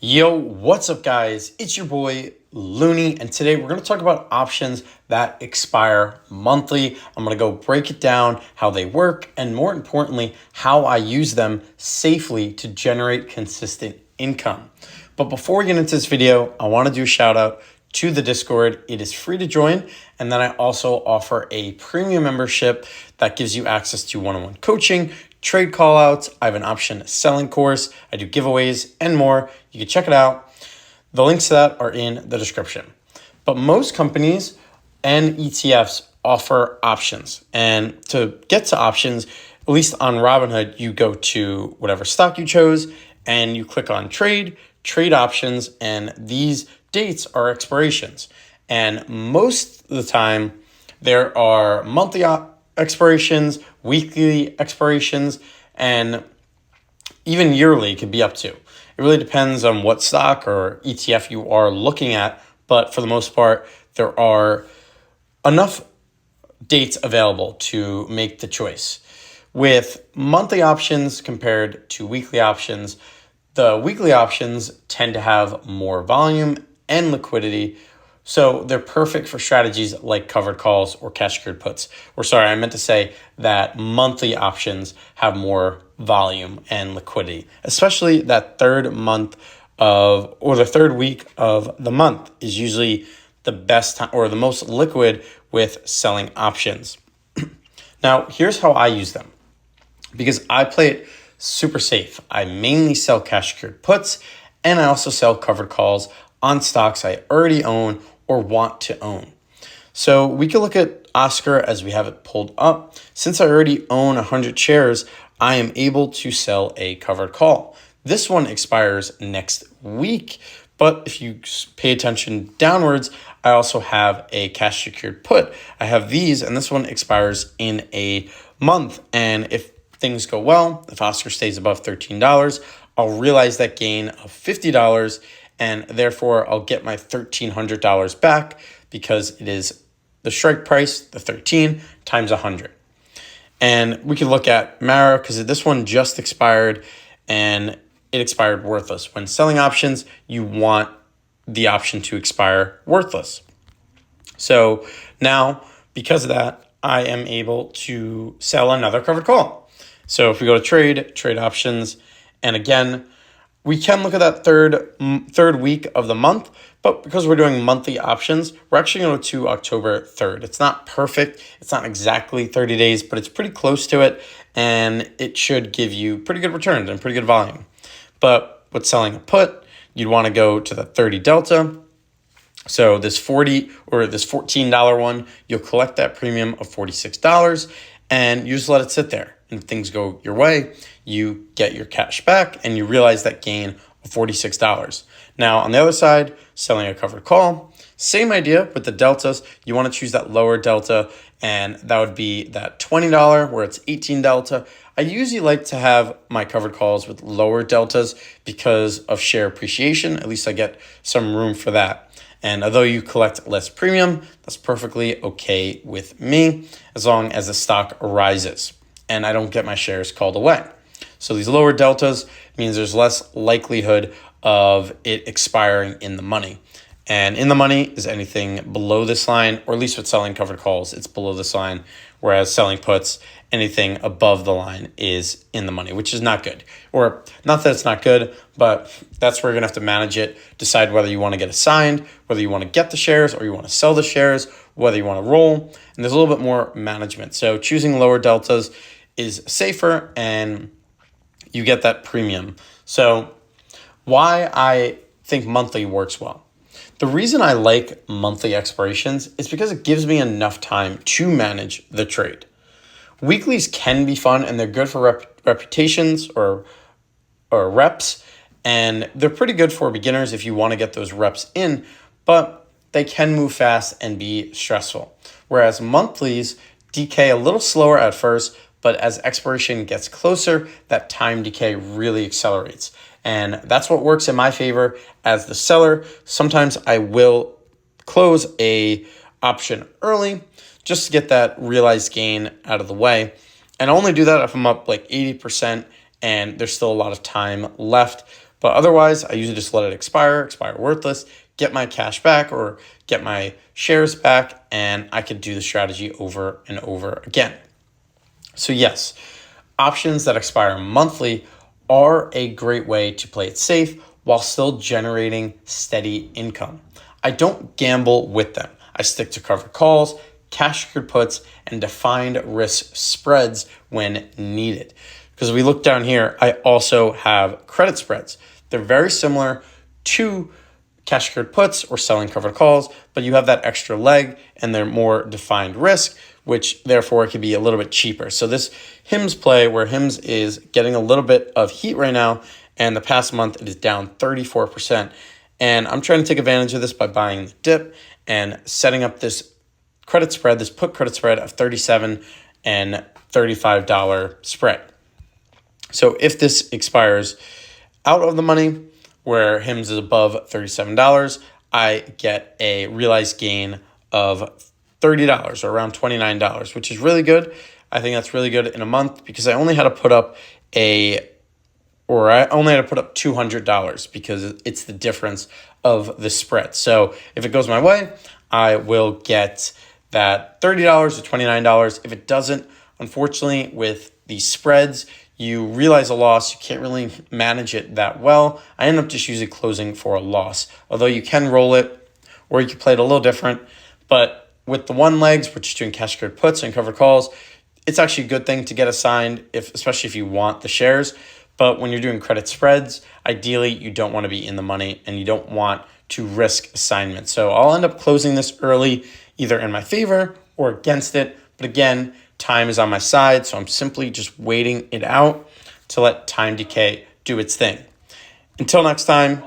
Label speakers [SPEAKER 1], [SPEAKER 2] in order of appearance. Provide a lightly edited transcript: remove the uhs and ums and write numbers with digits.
[SPEAKER 1] Yo, what's up guys? It's your boy Looney, and today we're going to talk about options that expire monthly. I'm going to go break it down, how they work, and more importantly, how I use them safely to generate consistent income. But before we get into this video, I want to do a shout out to the Discord. It is free to join, and then I also offer a premium membership that gives you access to one-on-one coaching, trade callouts. I have an option selling course. I do giveaways and more. You can check it out. The links to that are in the description. But most companies and ETFs offer options. And to get to options, at least on Robinhood, you go to whatever stock you chose and you click on trade options, and these dates are expirations. And most of the time, there are monthly expirations, weekly expirations, and even yearly could be up to. It really depends on what stock or ETF you are looking at, but for the most part, there are enough dates available to make the choice. With monthly options compared to weekly options, the weekly options tend to have more volume and liquidity, so they're perfect for strategies like covered calls or cash secured puts. I meant to say that monthly options have more volume and liquidity, especially that third week of the month is usually the best time or the most liquid with selling options. Now, here's how I use them, because I play it super safe. I mainly sell cash secured puts, and I also sell covered calls on stocks I already own or want to own. So we can look at Oscar as we have it pulled up. Since I already own 100 shares, I am able to sell a covered call. This one expires next week, but if you pay attention downwards, I also have a cash secured put. I have these, and this one expires in a month. And if things go well, if Oscar stays above $13, I'll realize that gain of $50, and therefore I'll get my $1,300 back because it is the strike price, the 13 times 100. And we can look at Mara because this one just expired and it expired worthless. When selling options, you want the option to expire worthless. So now, because of that, I am able to sell another covered call. So if we go to trade options, and again, we can look at that third week of the month, but because we're doing monthly options, we're actually going to October 3rd. It's not perfect. It's not exactly 30 days, but it's pretty close to it, and it should give you pretty good returns and pretty good volume. But with selling a put, you'd want to go to the 30 delta. So this $14 one, you'll collect that premium of $46, and you just let it sit there. And if things go your way, you get your cash back and you realize that gain of $46. Now, on the other side, selling a covered call, same idea with the deltas. You want to choose that lower delta, and that would be that $20 where it's 18 delta. I usually like to have my covered calls with lower deltas because of share appreciation. At least I get some room for that. And although you collect less premium, that's perfectly okay with me as long as the stock rises and I don't get my shares called away. So these lower deltas means there's less likelihood of it expiring in the money. And in the money is anything below this line, or at least with selling covered calls, it's below this line, whereas selling puts, anything above the line is in the money, which is not good. Or not that it's not good, but that's where you're gonna have to manage it, decide whether you wanna get assigned, whether you wanna get the shares or you wanna sell the shares, whether you wanna roll, and there's a little bit more management. So choosing lower deltas is safer and you get that premium. So why I think monthly works well. The reason I like monthly expirations is because it gives me enough time to manage the trade. Weeklies can be fun and they're good for reputations or reps, and they're pretty good for beginners if you want to get those reps in, but they can move fast and be stressful. Whereas monthlies decay a little slower at first, but as expiration gets closer, that time decay really accelerates. And that's what works in my favor as the seller. Sometimes I will close a option early just to get that realized gain out of the way. And I only do that if I'm up like 80% and there's still a lot of time left. But otherwise, I usually just let it expire worthless, get my cash back or get my shares back, and I could do the strategy over and over again. So yes, options that expire monthly are a great way to play it safe while still generating steady income. I don't gamble with them. I stick to covered calls, cash secured puts, and defined risk spreads when needed. Because we look down here, I also have credit spreads. They're very similar to cash secured puts or selling covered calls, but you have that extra leg and they're more defined risk, which therefore it can be a little bit cheaper. So this HIMS play, where HIMS is getting a little bit of heat right now, and the past month it is down 34%. And I'm trying to take advantage of this by buying the dip and setting up this credit spread, this put credit spread of $37 and $35 spread. So if this expires out of the money, where HIMS is above $37, I get a realized gain of $30 or around $29, which is really good. I think that's really good in a month because I only had to put up $200 because it's the difference of the spread. So if it goes my way, I will get that $30 or $29. If it doesn't, unfortunately, with these spreads, you realize a loss, you can't really manage it that well. I end up just usually closing for a loss, although you can roll it or you can play it a little different. But with the one legs, which is doing cash secured puts and covered calls, it's actually a good thing to get assigned, especially if you want the shares. But when you're doing credit spreads, ideally you don't want to be in the money and you don't want to risk assignment. So I'll end up closing this early, either in my favor or against it. But again, time is on my side, so I'm simply just waiting it out to let time decay do its thing. Until next time,